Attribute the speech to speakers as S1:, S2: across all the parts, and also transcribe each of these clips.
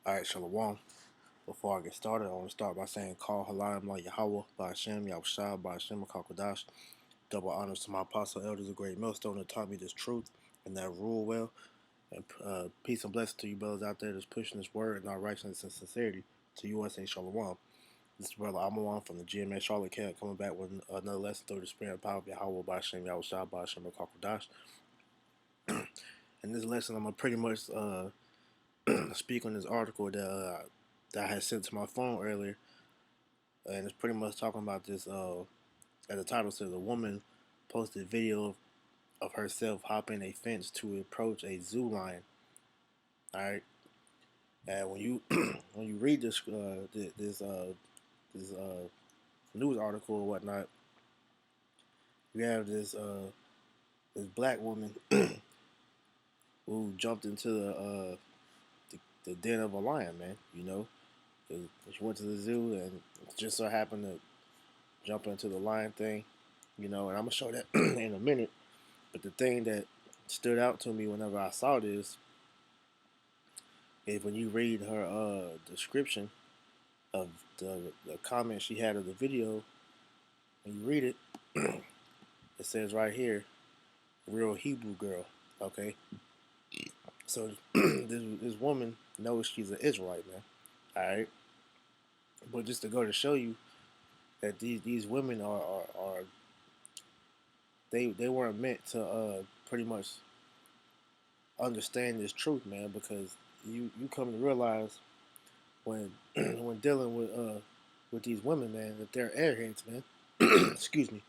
S1: Alright, Shalom. Before I get started, I want to start by saying, Call Halayim La Yahweh, by Hashem, Yahushua, by Hashem, Kakodash. Double honors to my apostle elders, a great millstone that taught me this truth and that rule well. And peace and blessings to you brothers out there that's pushing this word and our righteousness and sincerity to USA Shalom. This is Brother Amawan from the GMS Charlotte Camp coming back with another lesson through the spirit and power of Yahweh, by Hashem, Yahushua, by Hashem, Kakodash. In this lesson, I'm going to pretty much speak on this article that I had sent to my phone earlier, and it's pretty much talking about this. As the title says, a woman posted video of herself hopping a fence to approach a zoo lion. All right, and when you when you read this news article or whatnot, you have this black woman who jumped into the den of a lion, man. You know, she went to the zoo and just so happened to jump into the lion thing, and I'm gonna show that in a minute. But the thing that stood out to me whenever I saw this is when you read her description of the comment she had of the video, and you read it, it says right here, real Hebrew girl. Okay, so this woman knows she's an Israelite, man. All right, but just to go to show you that these women are they weren't meant to pretty much understand this truth, man, because you come to realize when when dealing with these women, man, that they're airheads, man. Excuse me.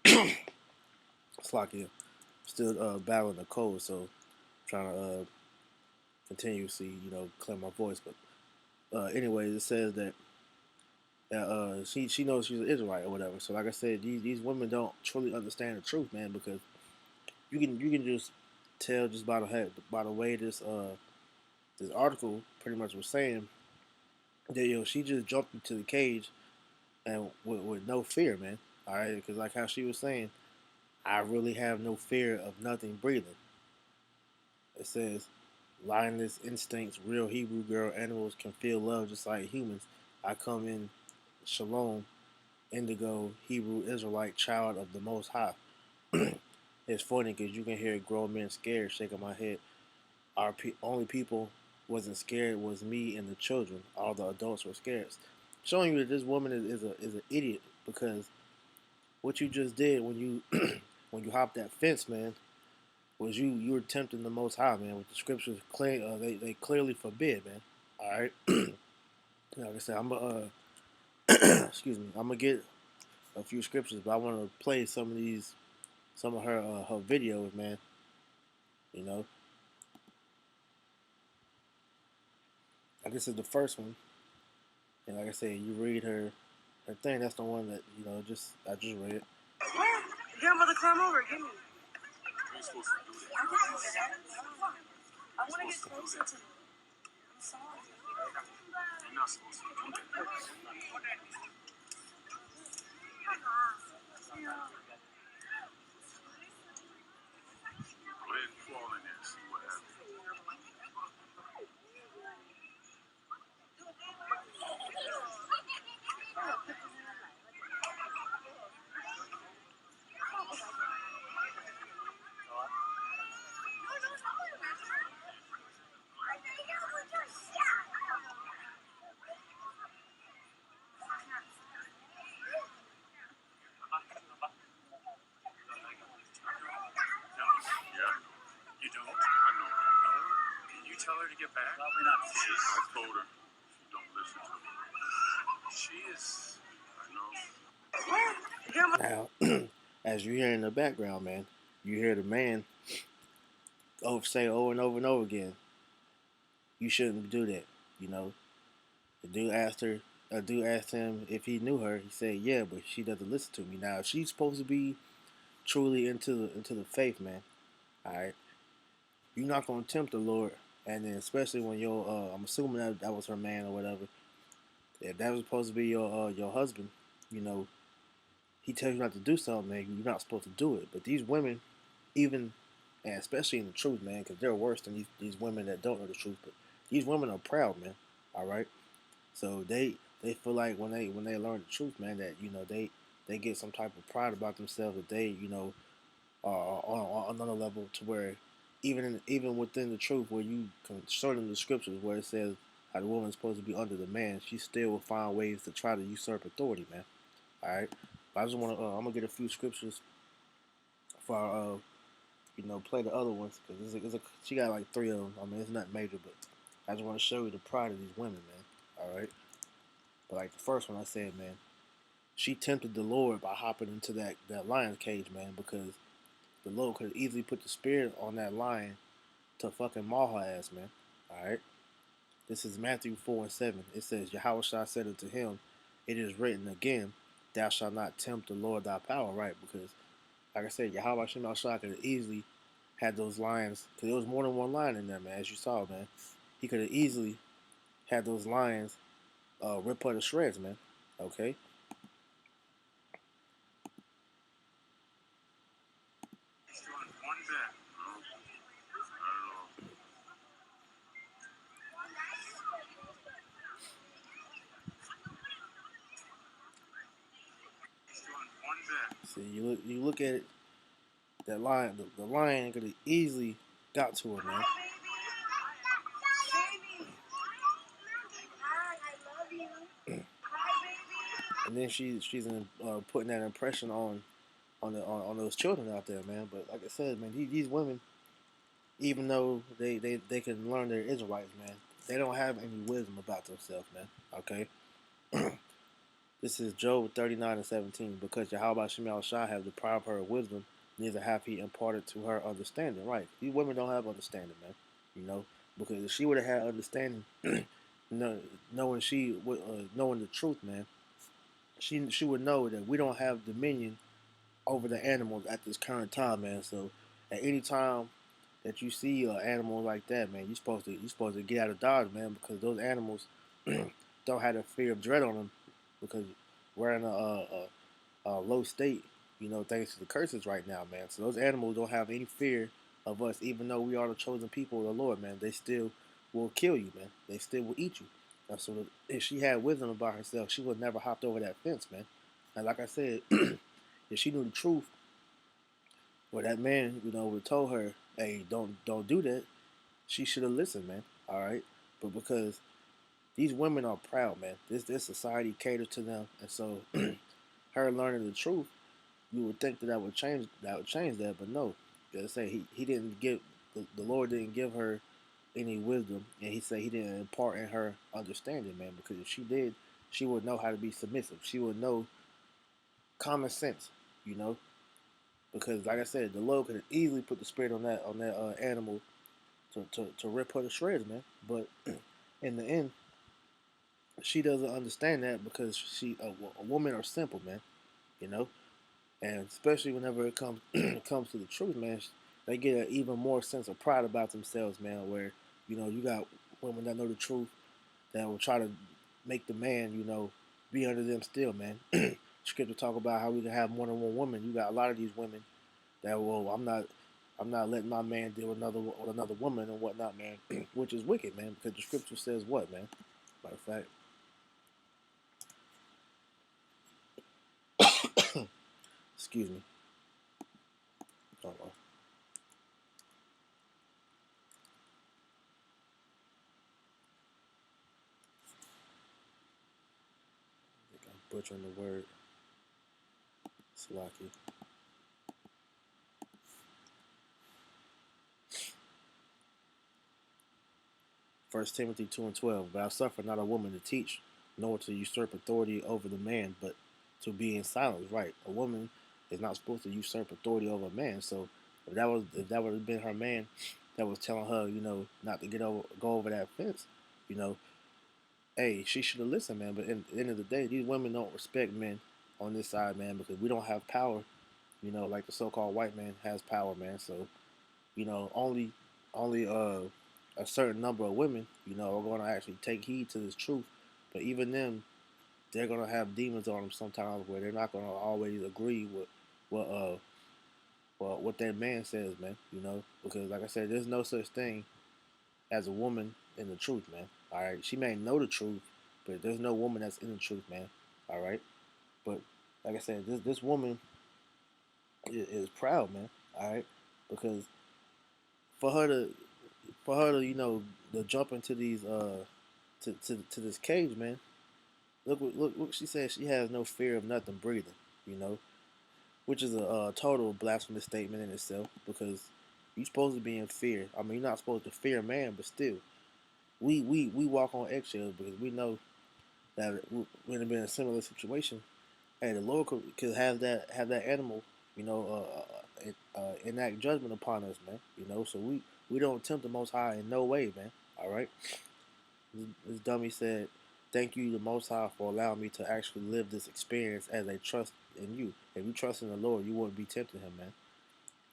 S1: It's like still battling the cold, so trying to continuously, clear my voice. But anyways, it says that she knows she's an Israelite or whatever. So like I said, these women don't truly understand the truth, man, because you can just tell just by the way this article pretty much was saying that she just jumped into the cage and with no fear, man. All right, because like how she was saying, I really have no fear of nothing breathing. It says, lioness instincts, real Hebrew girl, animals can feel love just like humans. I come in Shalom, indigo, Hebrew Israelite, child of the Most High. It's funny because you can hear grown men scared, shaking my head. Our only people wasn't scared was me and the children. All the adults were scared. Showing you that this woman is an idiot, because what you just did when you when you hopped that fence, man, was you were tempting the Most High, man. With the scriptures, they clearly forbid, man. All right. Like I said, I'm gonna excuse me. I'm gonna get a few scriptures, but I want to play some of her videos, man. You know, like this is the first one, and like I said, you read her thing. That's the one that I just read. Get him to climb over. Give me. You're supposed to do that. I want to get closer to him. I'm sorry. You're not supposed to do that. Go ahead and crawl in there and see what happens. You don't? I know. Can you tell her to get back? Probably not. I told her. She don't listen to me. She is. I know. Now, as you hear in the background, man, you hear the man say over and over and over again, you shouldn't do that. You know, the dude asked him if he knew her. He said, yeah, but she doesn't listen to me. Now, if she's supposed to be truly into the faith, man, all right, you're not gonna tempt the Lord, and then especially when I'm assuming that was her man or whatever. If that was supposed to be your husband, you know, he tells you not to do something, man, you're not supposed to do it. But these women, even and especially in the truth, man, because they're worse than these women that don't know the truth. But these women are proud, man. All right. So they feel like when they learn the truth, man, that they get some type of pride about themselves that they are on another level to where even within the truth, where you concerning the scriptures where it says how the woman is supposed to be under the man, she still will find ways to try to usurp authority, man. All right. But I just want to I'm gonna get a few scriptures for play the other ones because she got like three of them. I mean, it's not major, but I just want to show you the pride of these women, man. All right. But like the first one I said, man, she tempted the Lord by hopping into that lion's cage, man, because the Lord could easily put the spirit on that lion to fucking maul her ass, man. All right. This is Matthew 4:7. It says, Yahushua said unto him, "It is written again, Thou shalt not tempt the Lord thy power." Right? Because, like I said, Yahushua could have easily had those lions, because there was more than one lion in there, man. As you saw, man, he could have easily had those lions rip her to shreds, man. Okay. See, you look at it, that lion, the lion could have easily got to her, man. And then she's putting that impression on those children out there, man. But like I said, man, these women, even though they can learn their Israelites, man, they don't have any wisdom about themselves, man. Okay. This is Job 39:17. Because Yahweh Shemal Shah has deprived her of wisdom, neither have he imparted to her understanding. Right. These women don't have understanding, man. You know, because if she would have had understanding, knowing knowing the truth, man, she would know that we don't have dominion over the animals at this current time, man. So at any time that you see an animal like that, man, you supposed to get out of dodge, man, because those animals don't have the fear of dread on them, because we're in a low state, thanks to the curses right now, man. So those animals don't have any fear of us, even though we are the chosen people of the Lord, man. They still will kill you, man. They still will eat you. So if she had wisdom about herself, she would never hopped over that fence, man. And like I said, if she knew the truth, well, that man, would told her, "Hey, don't do that." She should have listened, man. All right, but because these women are proud, man. This society caters to them, and so her learning the truth, you would think that would change that, but no. They say he didn't give the Lord didn't give her any wisdom, and he said he didn't impart in her understanding, man. Because if she did, she would know how to be submissive. She would know common sense, you know. Because like I said, the Lord could have easily put the spirit on that animal to rip her to shreds, man. But in the end, she doesn't understand that because a woman are simple, man. You know, and especially whenever it comes it comes to the truth, man, they get an even more sense of pride about themselves, man. Where you got women that know the truth that will try to make the man, be under them still, man. Scripture talk about how we can have more than one woman. You got a lot of these women that I'm not letting my man deal with another woman and whatnot, man, which is wicked, man, because the scripture says what, man? Matter of fact, excuse me. Hold on. I think I'm butchering the word. Slocky. First Timothy 2:12. But I suffer not a woman to teach, nor to usurp authority over the man, but to be in silence. Right. A woman is not supposed to usurp authority over a man. So if that would have been her man that was telling her, not to go over that fence, you know, hey, she should have listened, man. But at the end of the day, these women don't respect men on this side, man, because we don't have power, like the so-called white man has power, man. So, only a certain number of women, are going to actually take heed to this truth. But even them, they're going to have demons on them sometimes where they're not going to always agree with what what that man says, man. Because like I said, there's no such thing as a woman in the truth, man. All right, she may know the truth, but there's no woman that's in the truth, man. All right, but like I said, this woman is proud, man. All right, because for her to to jump into these to this cage, man. Look what she said. She has no fear of nothing breathing. You know, which is a total blasphemous statement in itself because you're supposed to be in fear. I mean, you're not supposed to fear man, but still, we walk on eggshells because we know that we're gonna be in a similar situation. Hey, the Lord could have that animal, enact judgment upon us, man. You know, so we don't tempt the Most High in no way, man. All right. This dummy said, "Thank you, the Most High, for allowing me to actually live this experience as a trust in you. If you trust in the Lord, you wouldn't be tempting him, man."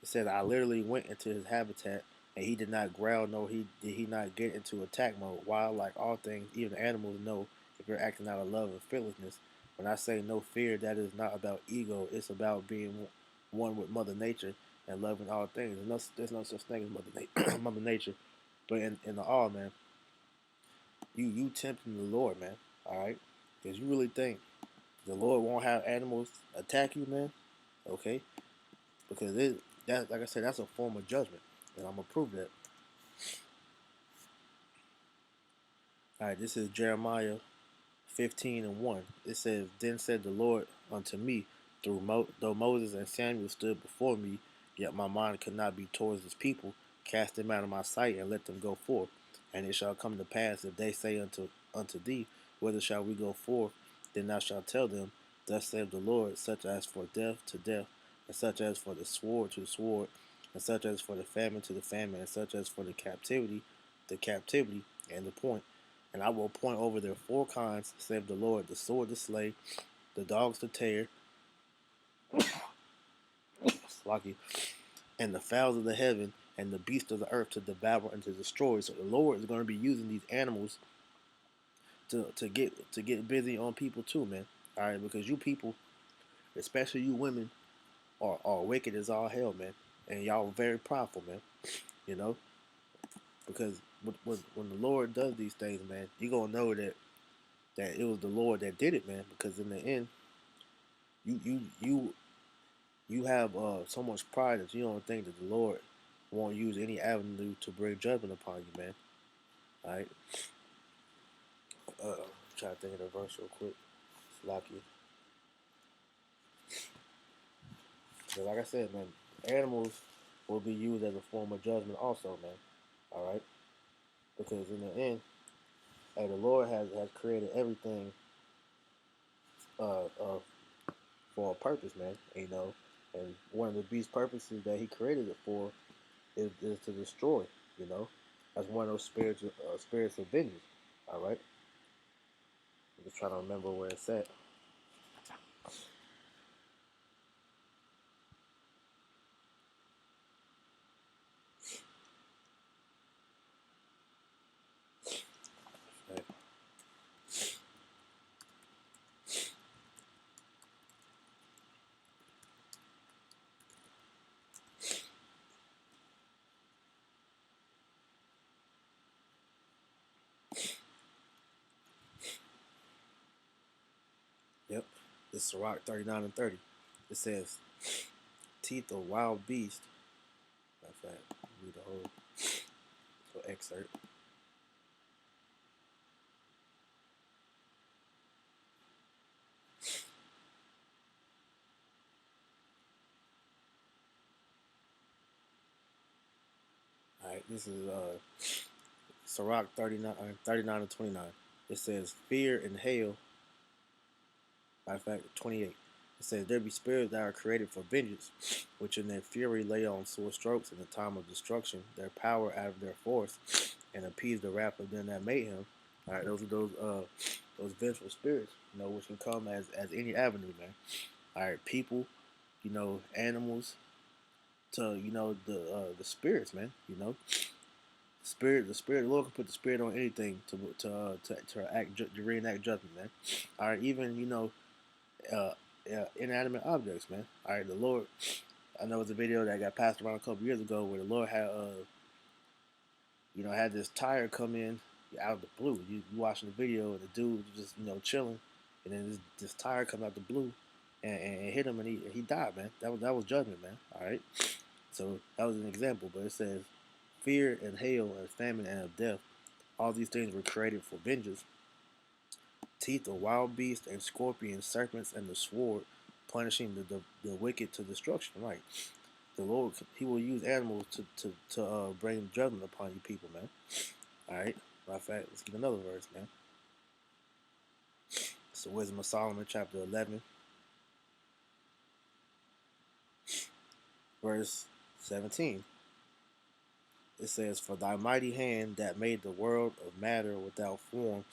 S1: It said, "I literally went into his habitat, and he did not growl, nor did he not get into attack mode. While, like all things, even animals know if you're acting out of love and fearlessness. When I say no fear, that is not about ego. It's about being one with Mother Nature and loving all things. There's no such thing as Mother Nature, but in the all, man, you tempting the Lord, man. All right, because you really think the Lord won't have animals attack you, man? Okay, because that like I said, that's a form of judgment, and I'm gonna prove that. All right, this is Jeremiah 15:1. It says, "Then said the Lord unto me, though Moses and Samuel stood before me, yet my mind could not be towards this people. Cast them out of my sight and let them go forth. And it shall come to pass, if they say unto thee, Whither shall we go forth? Then thou shalt tell them, Thus saith the Lord, such as for death to death, and such as for the sword to the sword, and such as for the famine to the famine, and such as for the captivity, and the point. And I will appoint over their four kinds, saith the Lord, the sword to slay, the dogs to tear, Slocky, and the fowls of the heaven, and the beasts of the earth to devour and to destroy." So the Lord is going to be using these animals to get busy on people too, man. All right, because you people, especially you women, are wicked as all hell, man, and y'all very prideful, man. You know, because when the Lord does these things, man, you gonna know that it was the Lord that did it, man. Because in the end, you you you you have so much pride that you don't think that the Lord won't use any avenue to bring judgment upon you, man. All right. Try to think of the verse real quick. Lucky. But like I said, man, animals will be used as a form of judgment also, man. All right. Because in the end, hey, the Lord has created everything uh, for a purpose, man. You know, and one of the beast purposes that He created it for is to destroy. You know, that's one of those spirits of vengeance. All right. I'm just trying to remember where it's at. Right. Yep. It's Sirach 39:30. It says, "Teeth of wild beast." Matter of fact, read the whole excerpt. All right, this is Sirach 39 and 29. It says, "Fear and hail." Matter of fact, 28. It says, "There be spirits that are created for vengeance, which in their fury lay on sore strokes in the time of destruction, their power out of their force, and appease the wrath of them that made him." All right, those vengeful spirits, you know, which can come as any avenue, man. All right, people, you know, animals, to the spirits, man. You know, the spirit, the Lord can put the spirit on anything to reenact judgment, man. All right, even uh, inanimate objects, man. All right, the Lord. I know it's a video that got passed around a couple years ago where the Lord had had this tire come in out of the blue. You watching the video and the dude just chilling, and then this tire come out the blue, and hit him, and he died, man. That was judgment, man. All right, so that was an example, but it says fear and hail and famine and of death. All these things were created for vengeance. Teeth of wild beasts and scorpions, serpents, and the sword, punishing the wicked to destruction. Right. The Lord, He will use animals to bring judgment upon you people, man. All right. Matter of fact, let's get another verse, man. It's the Wisdom of Solomon, chapter 11, verse 17. It says, "For thy mighty hand that made the world of matter without form,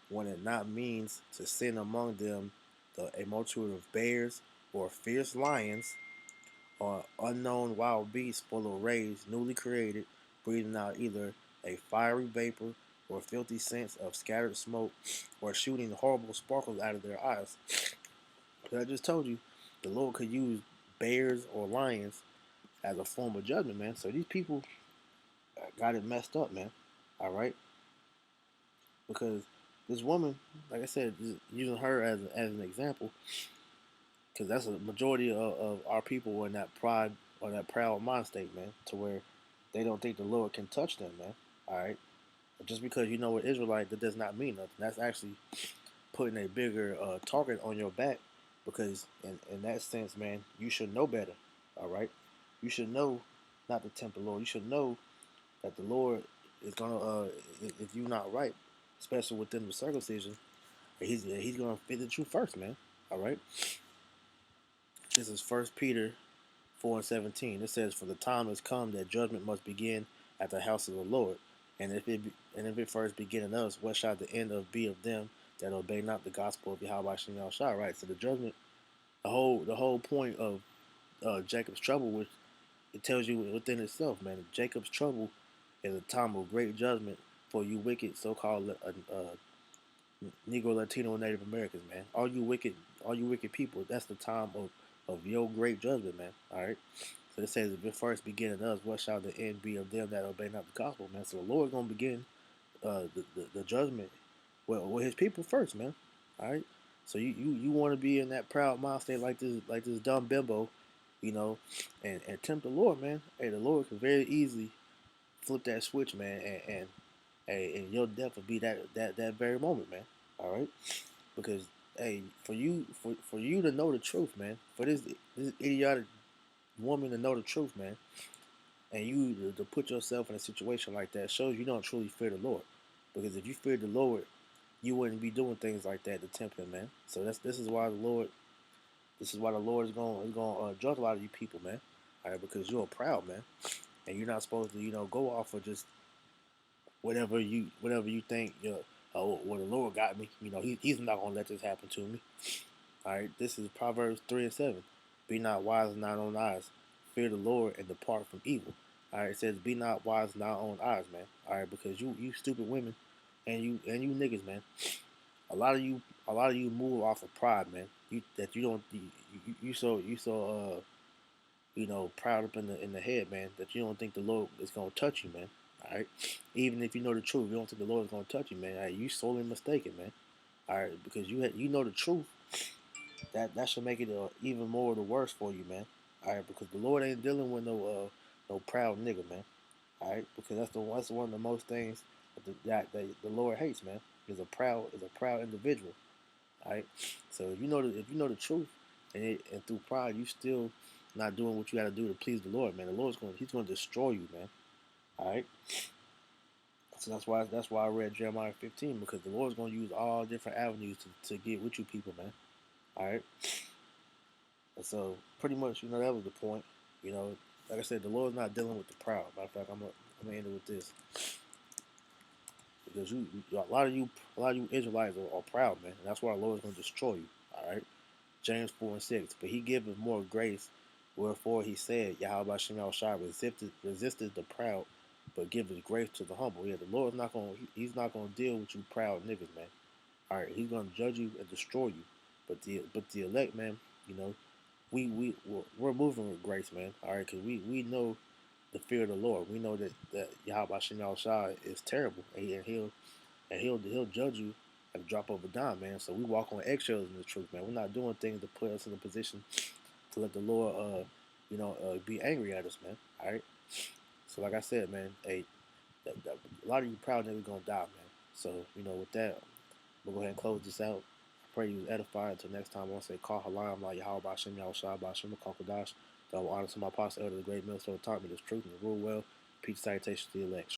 S1: when it not means to send among them a multitude of bears or fierce lions or unknown wild beasts full of rage, newly created, breathing out either a fiery vapor or filthy scents of scattered smoke, or shooting horrible sparkles out of their eyes." But I just told you, the Lord could use bears or lions as a form of judgment, man. So these people got it messed up, man. All right, because this woman, like I said, using her as an example, because that's a majority of our people were in that pride or that proud mind state, man, to where they don't think the Lord can touch them, man. All right, just because you know we're Israelite, that does not mean nothing. That's actually putting a bigger target on your back, because in that sense, man, you should know better. All right, you should know not to tempt the Lord. You should know that the Lord is gonna if you're not right, especially within the circumcision, he's gonna visit you first, man. All right. This is First Peter 4:17. It says, "For the time has come that judgment must begin at the house of the Lord. And if it first begin in us, what shall the end of be of them that obey not the gospel of Yahweh Shem Shah?" Right. So the judgment, the whole point of Jacob's trouble, which it tells you within itself, man. Jacob's trouble is a time of great judgment for you wicked so-called Negro, Latino, and Native Americans, man. All you wicked people. That's the time of your great judgment, man. All right. So it says, "If it first begin in us, what shall the end be of them that obey not the gospel?" Man. So the Lord's gonna begin the judgment with His people first, man. All right. So you want to be in that proud mind state like this dumb bimbo, and tempt the Lord, man. Hey, the Lord can very easily flip that switch, man, and your death will be that very moment, man. All right, because hey, for you to know the truth, man, for this idiotic woman to know the truth, man, and you to put yourself in a situation like that shows you don't truly fear the Lord. Because if you feared the Lord, you wouldn't be doing things like that to tempt Him, man. So this is why the Lord is going to judge a lot of you people, man. All right, because you're proud, man, and you're not supposed to go off of just whatever you think. Oh, well, the Lord got me. He's not gonna let this happen to me. All right, this is Proverbs 3:7. Be not wise in thine own eyes. Fear the Lord and depart from evil. All right, it says, be not wise in thine own eyes, man. All right, because you stupid women, and you niggas, man. A lot of you move off of pride, man. You don't you so proud up in the head, man, that you don't think the Lord is gonna touch you, man. All right, even if you know the truth, you don't think the Lord is gonna touch you, man. All right, you sorely mistaken, man. All right, because you know the truth, that should make it even more the worse for you, man. All right, because the Lord ain't dealing with no proud nigga, man. All right, because that's one of the most things that the Lord hates, man. Is a proud individual. All right, so if you know the truth, and through pride you still not doing what you got to do to please the Lord, man. The Lord's gonna destroy you, man. All right, so that's why I read Jeremiah 15, because the Lord's gonna use all different avenues to get with you people, man. All right, and so pretty much that was the point. Like I said, the Lord's not dealing with the proud. Matter of fact, I'm gonna end it with this, because a lot of you Israelites are proud, man, and that's why the Lord's gonna destroy you. All right. James 4:6. But He giveth more grace, wherefore He said, Yahweh Shem Shai resisted the proud, but giveth grace to the humble. Yeah, the Lord's not gonna He's not gonna deal with you proud niggas, man. All right, He's gonna judge you and destroy you. But the elect, man, you know, we're moving with grace, man. All right, because we know the fear of the Lord. We know that Yahweh Shem Shai is terrible, and he'll judge you at the drop of a dime, man. So we walk on eggshells in the truth, man. We're not doing things to put us in a position to let the Lord, be angry at us, man. All right. So like I said, man, hey, a lot of you proud niggas gonna die, man. So with that, we'll go ahead and close this out. I pray you was edified. Until next time, I want to say, call halam like Yahweh Bashim Yahweh Shah Bashim Kakadash. So I will honor to my apostle, elder, the great minister, who taught me this truth and rule well. Peace, salutations to the elect.